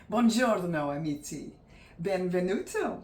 Buongiorno amici, benvenuto.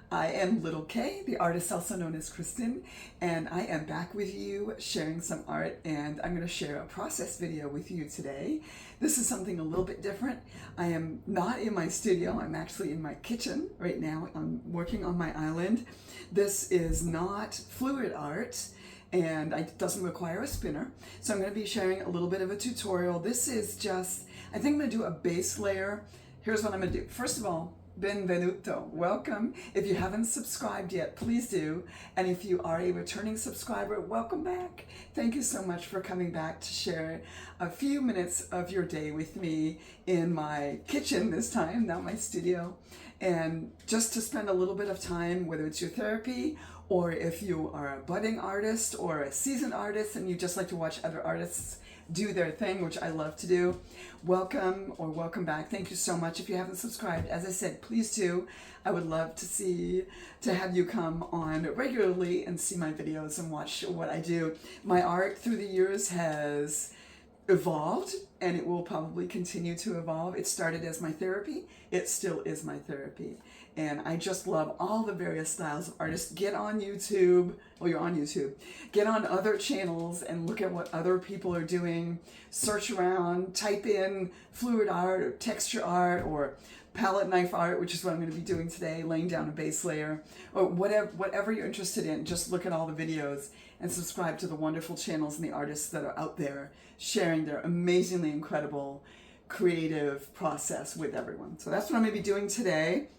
I am Little K, the artist also known as Kristen, and I am back with you sharing some art, and I'm going to share a process video with you today. This is something a little bit different. I am not in my studio, I'm actually in my kitchen right now. I'm working on my island. This is not fluid art, and it doesn't require a spinner. So I'm going to be sharing a little bit of a tutorial. This is just, I think I'm going to do a base layer. Here's what I'm going to do. First of all, benvenuto, welcome. If you haven't subscribed yet, please do. And if you are a returning subscriber, welcome back. Thank you so much for coming back to share a few minutes of your day with me in my kitchen this time, not my studio. And just to spend a little bit of time, whether it's your therapy or if you are a budding artist or a seasoned artist and you just like to watch other artists do their thing, which I love to do. Welcome or welcome back. Thank you so much. If you haven't subscribed, as I said, please do. I would love to have you come on regularly and see my videos and watch what I do. My art through the years has evolved and it will probably continue to evolve. It started as my therapy. It still is my therapy. And I just love all the various styles of artists. Get on YouTube. Well, you're on YouTube. Get on other channels and look at what other people are doing. Search around, type in fluid art or texture art or palette knife art, which is what I'm going to be doing today, laying down a base layer, or whatever you're interested in. Just look at all the videos and subscribe to the wonderful channels and the artists that are out there sharing their amazingly incredible creative process with everyone. So that's what I'm going to be doing today.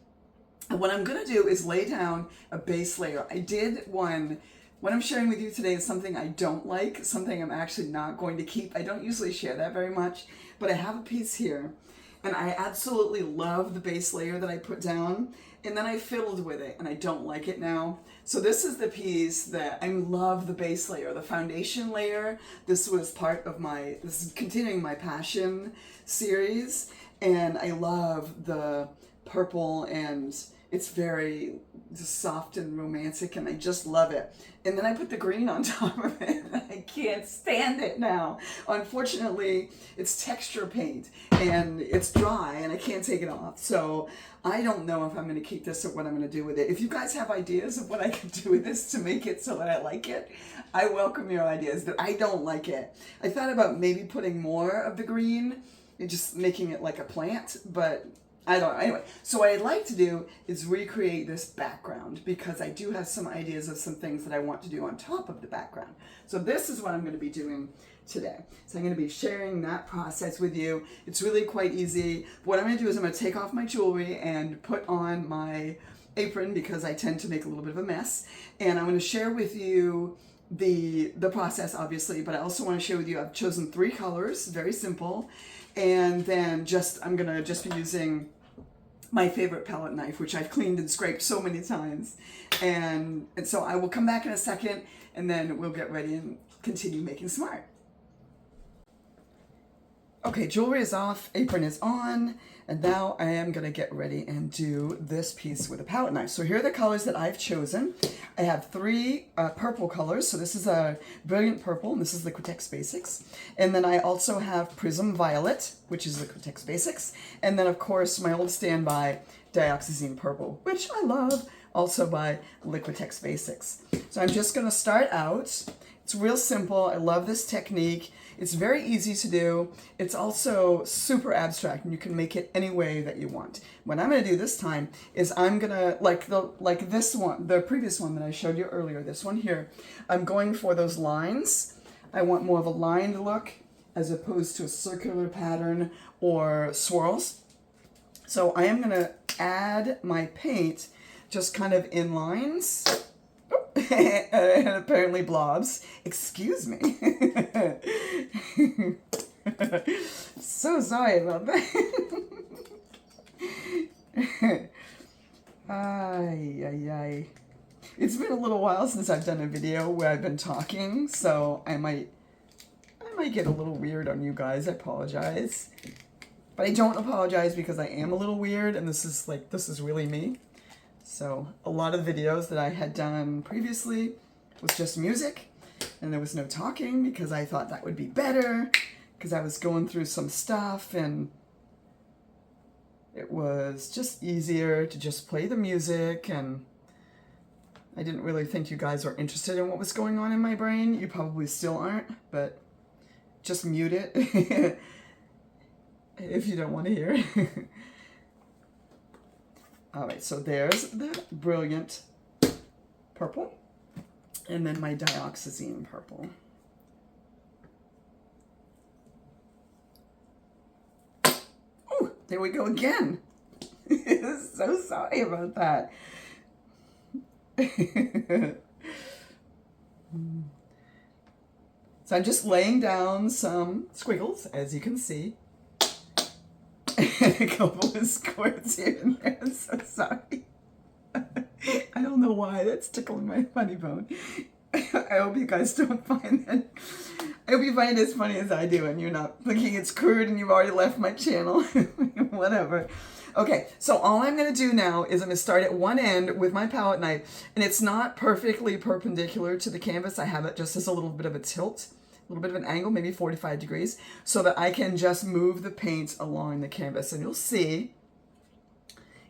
And what I'm going to do is lay down a base layer. I did one. What I'm sharing with you today is something I don't like, something I'm actually not going to keep. I don't usually share that very much, but I have a piece here, and I absolutely love the base layer that I put down, and then I fiddled with it, and I don't like it now. So this is the piece that I love, the base layer, the foundation layer. This was part of this is continuing my passion series, and I love the purple, and it's very soft and romantic, and I just love it. And then I put the green on top of it. I can't stand it now. Unfortunately, it's texture paint, and it's dry, and I can't take it off. So I don't know if I'm going to keep this or what I'm going to do with it. If you guys have ideas of what I can do with this to make it so that I like it, I welcome your ideas, but I don't like it. I thought about maybe putting more of the green and just making it like a plant, but I don't know. Anyway, so what I'd like to do is recreate this background because I do have some ideas of some things that I want to do on top of the background. So this is what I'm going to be doing today. So I'm going to be sharing that process with you. It's really quite easy. What I'm going to do is I'm going to take off my jewelry and put on my apron because I tend to make a little bit of a mess. And I'm going to share with you the process, obviously, but I also want to share with you, I've chosen 3 colors, very simple. And then I'm going to just be using my favorite palette knife, which I've cleaned and scraped so many times. And so I will come back in a second, and then we'll get ready and continue making some art. Okay, jewelry is off, apron is on, and now I am going to get ready and do this piece with a palette knife. So here are the colors that I've chosen. I have 3 purple colors. So this is a brilliant purple, and this is Liquitex Basics. And then I also have Prism Violet, which is Liquitex Basics. And then, of course, my old standby, Dioxazine Purple, which I love, also by Liquitex Basics. So I'm just going to start out. It's real simple. I love this technique. It's very easy to do. It's also super abstract, and you can make it any way that you want. What I'm going to do this time is I'm going to, like this one, the previous one that I showed you earlier, this one here, I'm going for those lines. I want more of a lined look as opposed to a circular pattern or swirls. So I am going to add my paint just kind of in lines. And apparently blobs. Excuse me. So sorry about that. Ay. It's been a little while since I've done a video where I've been talking, so I might get a little weird on you guys. I apologize. But I don't apologize because I am a little weird, and this is really me. So a lot of the videos that I had done previously was just music, and there was no talking because I thought that would be better because I was going through some stuff, and It was just easier to just play the music, and I didn't really think you guys were interested in what was going on in my brain. You probably still aren't, but just mute it if you don't want to hear it. All right, so there's the brilliant purple, and then my dioxazine purple. Oh, there we go again. So sorry about that. So I'm just laying down some squiggles, as you can see. And a couple of squirts here and there. I'm so sorry. I don't know why that's tickling my funny bone. I hope you guys don't find that. I hope you find it as funny as I do and you're not thinking it's crude and you've already left my channel. Whatever. Okay, so all I'm going to do now is I'm going to start at one end with my palette knife, and it's not perfectly perpendicular to the canvas. I have it just as a little bit of a tilt, a little bit of an angle, maybe 45 degrees, so that I can just move the paint along the canvas. And you'll see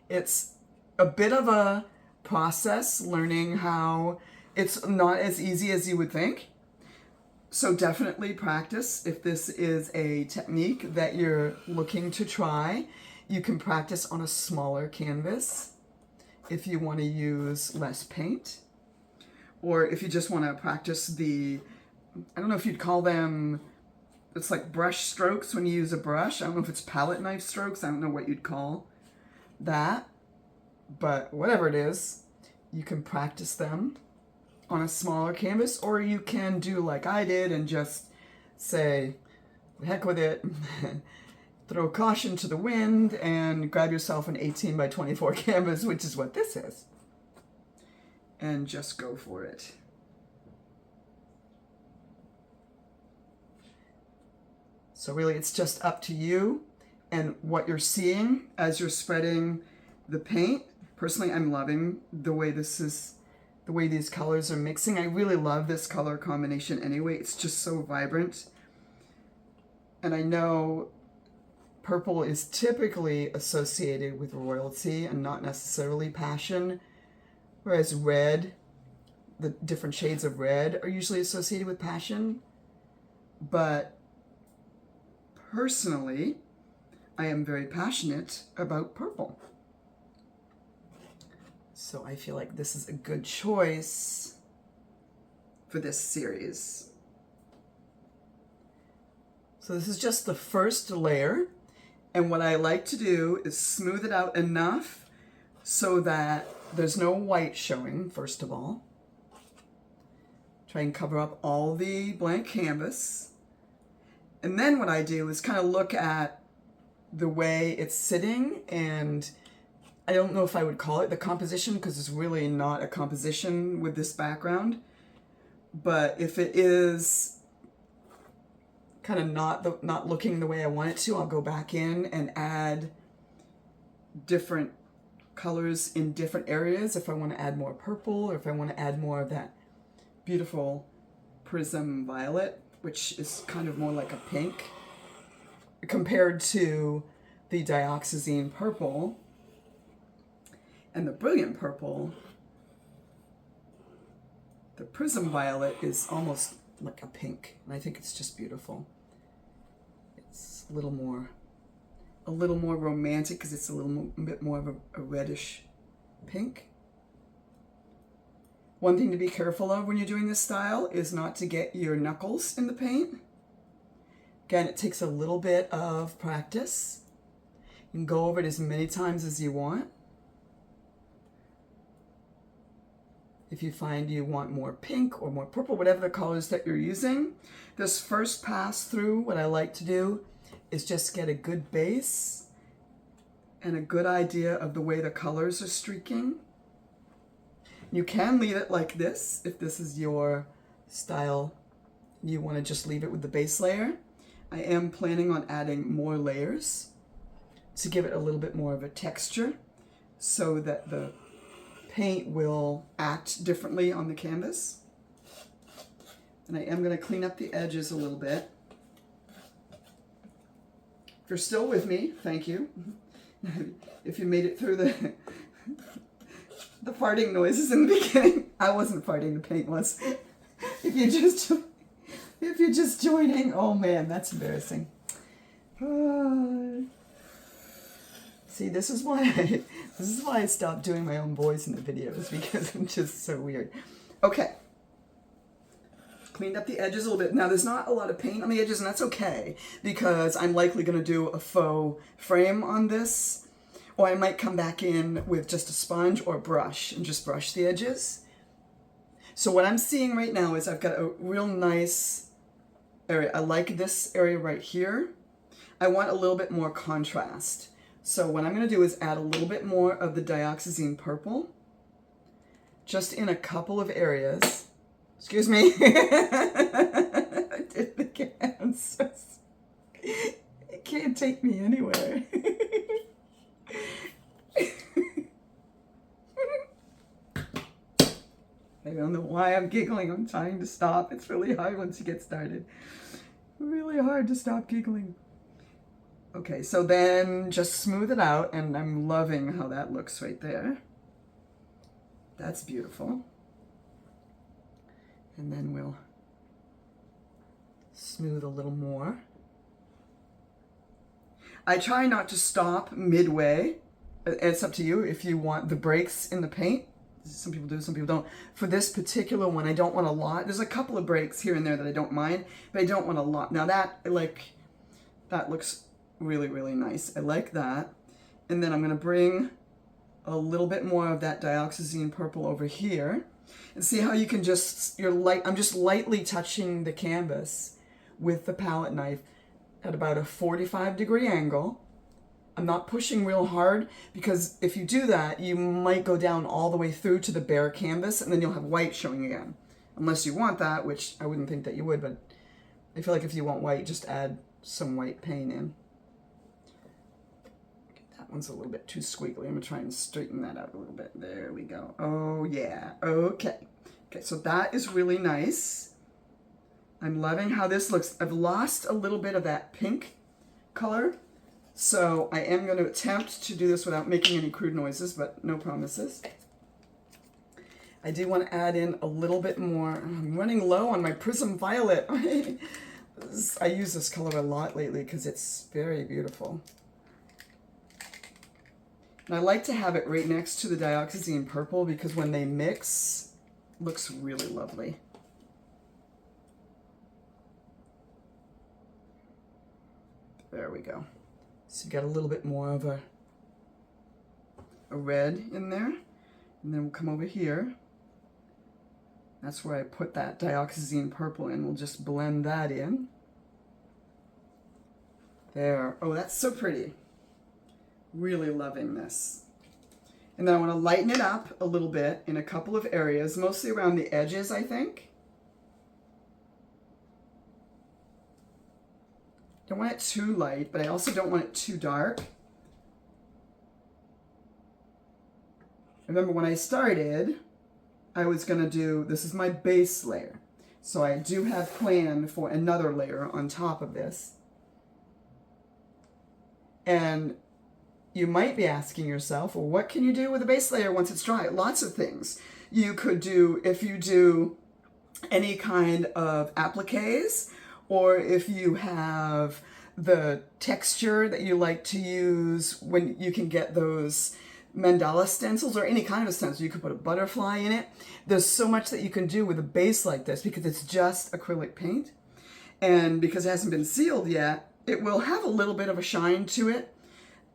it's a bit of a process learning how it's not as easy as you would think. So definitely practice if this is a technique that you're looking to try. You can practice on a smaller canvas if you want to use less paint, or if you just want to practice the, I don't know if you'd call them, it's like brush strokes when you use a brush. I don't know if it's palette knife strokes. I don't know what you'd call that, but whatever it is, you can practice them on a smaller canvas, or you can do like I did and just say, the heck with it. Throw caution to the wind and grab yourself an 18 by 24 canvas, which is what this is, and just go for it. So really it's just up to you and what you're seeing as you're spreading the paint. Personally, I'm loving the way the way these colors are mixing. I really love this color combination anyway. It's just so vibrant. And I know purple is typically associated with royalty and not necessarily passion, whereas red, the different shades of red are usually associated with passion. But personally, I am very passionate about purple. So I feel like this is a good choice for this series. So this is just the first layer. And what I like to do is smooth it out enough so that there's no white showing, first of all. Try and cover up all the blank canvas. And then what I do is kind of look at the way it's sitting, and I don't know if I would call it the composition because it's really not a composition with this background. But if it is kind of not looking the way I want it to, I'll go back in and add different colors in different areas if I want to add more purple, or if I want to add more of that beautiful prism violet, which is kind of more like a pink compared to the dioxazine purple and the brilliant purple. The prism violet is almost like a pink, and I think it's just beautiful. It's a little more romantic because it's a little bit more of a reddish pink. One thing to be careful of when you're doing this style is not to get your knuckles in the paint. Again, it takes a little bit of practice. You can go over it as many times as you want. If you find you want more pink or more purple, whatever the colors that you're using, this first pass through, what I like to do is just get a good base and a good idea of the way the colors are streaking. You can leave it like this if this is your style. You want to just leave it with the base layer. I am planning on adding more layers to give it a little bit more of a texture so that the paint will act differently on the canvas. And I am going to clean up the edges a little bit. If you're still with me, thank you. If you made it through the farting noises in the beginning, I wasn't farting, the paint was. If you're just joining, oh man, that's embarrassing. See, this is why I stopped doing my own voice in the videos, because I'm just so weird. Okay. Cleaned up the edges a little bit. Now, there's not a lot of paint on the edges, and that's okay, because I'm likely going to do a faux frame on this, or I might come back in with just a sponge or a brush and just brush the edges. So what I'm seeing right now is I've got a real nice area. I like this area right here. I want a little bit more contrast. So what I'm going to do is add a little bit more of the dioxazine purple, just in a couple of areas. Excuse me. I did it again. It can't take me anywhere. I don't know why I'm giggling. I'm trying to stop. It's really hard once you get started. Really hard to stop giggling. Okay, so then just smooth it out, and I'm loving how that looks right there. That's beautiful. And then we'll smooth a little more. I try not to stop midway. It's up to you if you want the breaks in the paint. Some people do, some people don't. For this particular one, I don't want a lot. There's a couple of breaks here and there that I don't mind, but I don't want a lot. Now that looks really, really nice. I like that. And then I'm going to bring a little bit more of that dioxazine purple over here. And see how you can just, I'm just lightly touching the canvas with the palette knife at about a 45-degree angle. I'm not pushing real hard, because if you do that, you might go down all the way through to the bare canvas, and then you'll have white showing again. Unless you want that, which I wouldn't think that you would, but I feel like if you want white, just add some white paint in. Okay, that one's a little bit too squiggly. I'm gonna try and straighten that out a little bit. There we go. Oh yeah, okay. Okay, so that is really nice. I'm loving how this looks. I've lost a little bit of that pink color. So I am going to attempt to do this without making any crude noises, but no promises. I do want to add in a little bit more. I'm running low on my Prism Violet. I use this color a lot lately because it's very beautiful. And I like to have it right next to the dioxazine purple, because when they mix, it looks really lovely. There we go. So you got a little bit more of a red in there. And then we'll come over here. That's where I put that dioxazine purple in. We'll just blend that in. There. Oh, that's so pretty. Really loving this. And then I want to lighten it up a little bit in a couple of areas, mostly around the edges, I think. Don't want it too light, but I also don't want it too dark. Remember when I started, I was going to do, this is my base layer. So I do have planned for another layer on top of this. And you might be asking yourself, well, what can you do with a base layer once it's dry? Lots of things. You could do, if you do any kind of appliques, or if you have the texture that you like to use, when you can get those mandala stencils or any kind of stencil, you could put a butterfly in it. There's so much that you can do with a base like this, because it's just acrylic paint. And because it hasn't been sealed yet, it will have a little bit of a shine to it.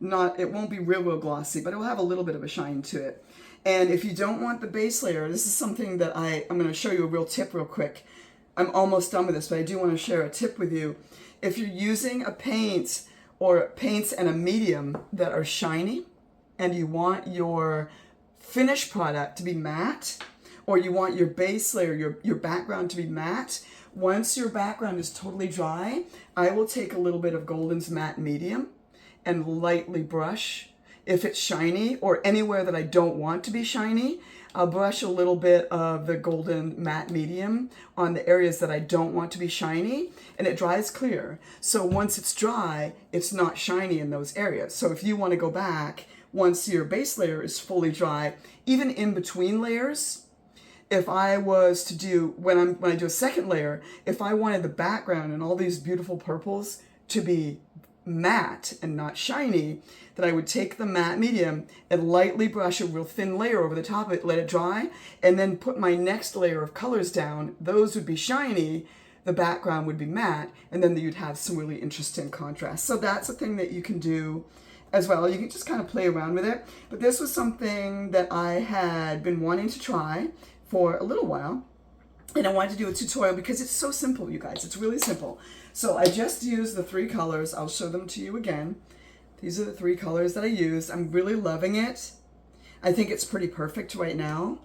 It won't be real glossy, but it will have a little bit of a shine to it. And if you don't want the base layer, this is something that I'm going to show you a real tip real quick. I'm almost done with this, but I do want to share a tip with you. If you're using a paint or paints and a medium that are shiny, and you want your finished product to be matte, or you want your base layer, your background to be matte, once your background is totally dry, I will take a little bit of Golden's Matte Medium and lightly brush if it's shiny or anywhere that I don't want to be shiny, I'll brush a little bit of the golden matte medium on the areas that I don't want to be shiny, and it dries clear. So once it's dry, it's not shiny in those areas. So if you want to go back, once your base layer is fully dry, even in between layers, if I was to do, when I do a second layer, if I wanted the background and all these beautiful purples to be matte and not shiny, then I would take the matte medium and lightly brush a real thin layer over the top of it, let it dry, and then put my next layer of colors down. Those would be shiny, the background would be matte, and then you'd have some really interesting contrast. So that's a thing that you can do as well. You can just kind of play around with it. But this was something that I had been wanting to try for a little while. And I wanted to do a tutorial because it's so simple, you guys. It's really simple. So I just used the 3 colors. I'll show them to you again. These are the 3 colors that I used. I'm really loving it. I think it's pretty perfect right now.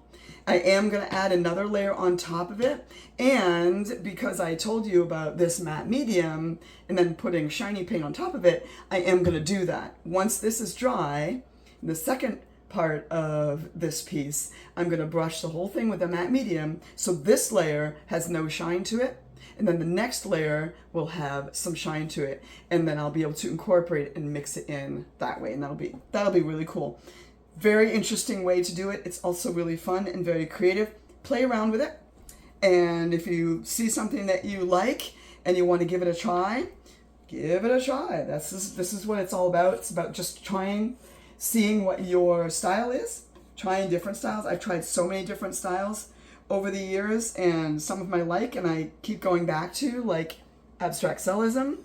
I am going to add another layer on top of it. And because I told you about this matte medium and then putting shiny paint on top of it, I am going to do that. Once this is dry, the second part of this piece, I'm going to brush the whole thing with a matte medium so this layer has no shine to it, and then the next layer will have some shine to it, and then I'll be able to incorporate it and mix it in that way, and that'll be really cool. Very interesting way to do it. It's also really fun and very creative. Play around with it, and if you see something that you like and you want to give it a try, give it a try. This is what it's all about. It's about just trying, seeing what your style is, trying different styles. I've tried so many different styles over the years, and some of them I like and I keep going back to, like abstract cellism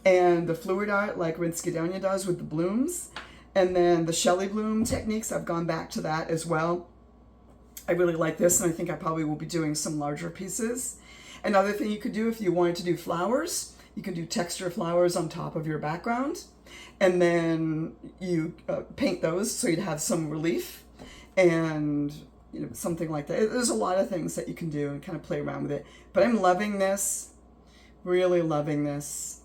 and the fluid art like Rinske Douna does with the blooms, and then the Shelley bloom techniques. I've gone back to that as well. I really like this, and I think I probably will be doing some larger pieces. Another thing you could do if you wanted to do flowers, you can do texture flowers on top of your background, and then you paint those so you'd have some relief, and something like that. There's a lot of things that you can do and kind of play around with it. But I'm loving this, really loving this.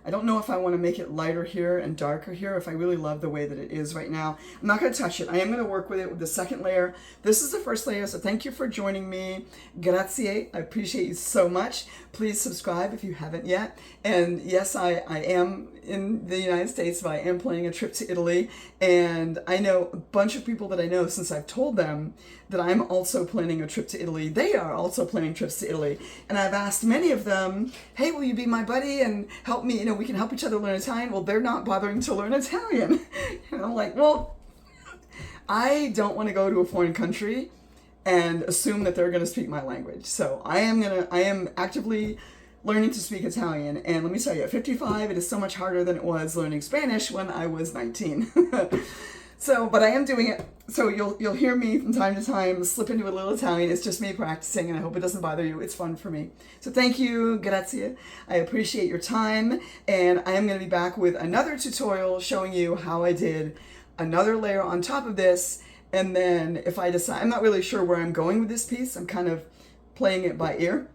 I don't know if I want to make it lighter here and darker here, if I really love the way that it is right now. I'm not going to touch it. I am going to work with it with the second layer. This is the first layer, so thank you for joining me. Grazie. I appreciate you so much. Please subscribe if you haven't yet. And yes, I am in the United States, but I am planning a trip to Italy. And I know a bunch of people that I know, since I've told them that I'm also planning a trip to Italy. They are also planning trips to Italy. And I've asked many of them, hey, will you be my buddy and help me? We can help each other learn Italian. Well, they're not bothering to learn Italian. And I'm like, well, I don't want to go to a foreign country and assume that they're going to speak my language. So I am actively learning to speak Italian. And let me tell you, at 55, it is so much harder than it was learning Spanish when I was 19. So, but I am doing it. So you'll hear me from time to time slip into a little Italian. It's just me practicing, and I hope it doesn't bother you. It's fun for me. So thank you, grazie. I appreciate your time, and I am going to be back with another tutorial showing you how I did another layer on top of this. And then if I decide, I'm not really sure where I'm going with this piece. I'm kind of playing it by ear.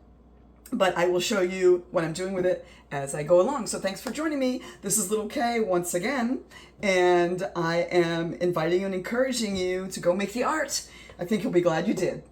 But I will show you what I'm doing with it as I go along. So thanks for joining me. This is Little K once again, and I am inviting you and encouraging you to go make the art. I think you'll be glad you did.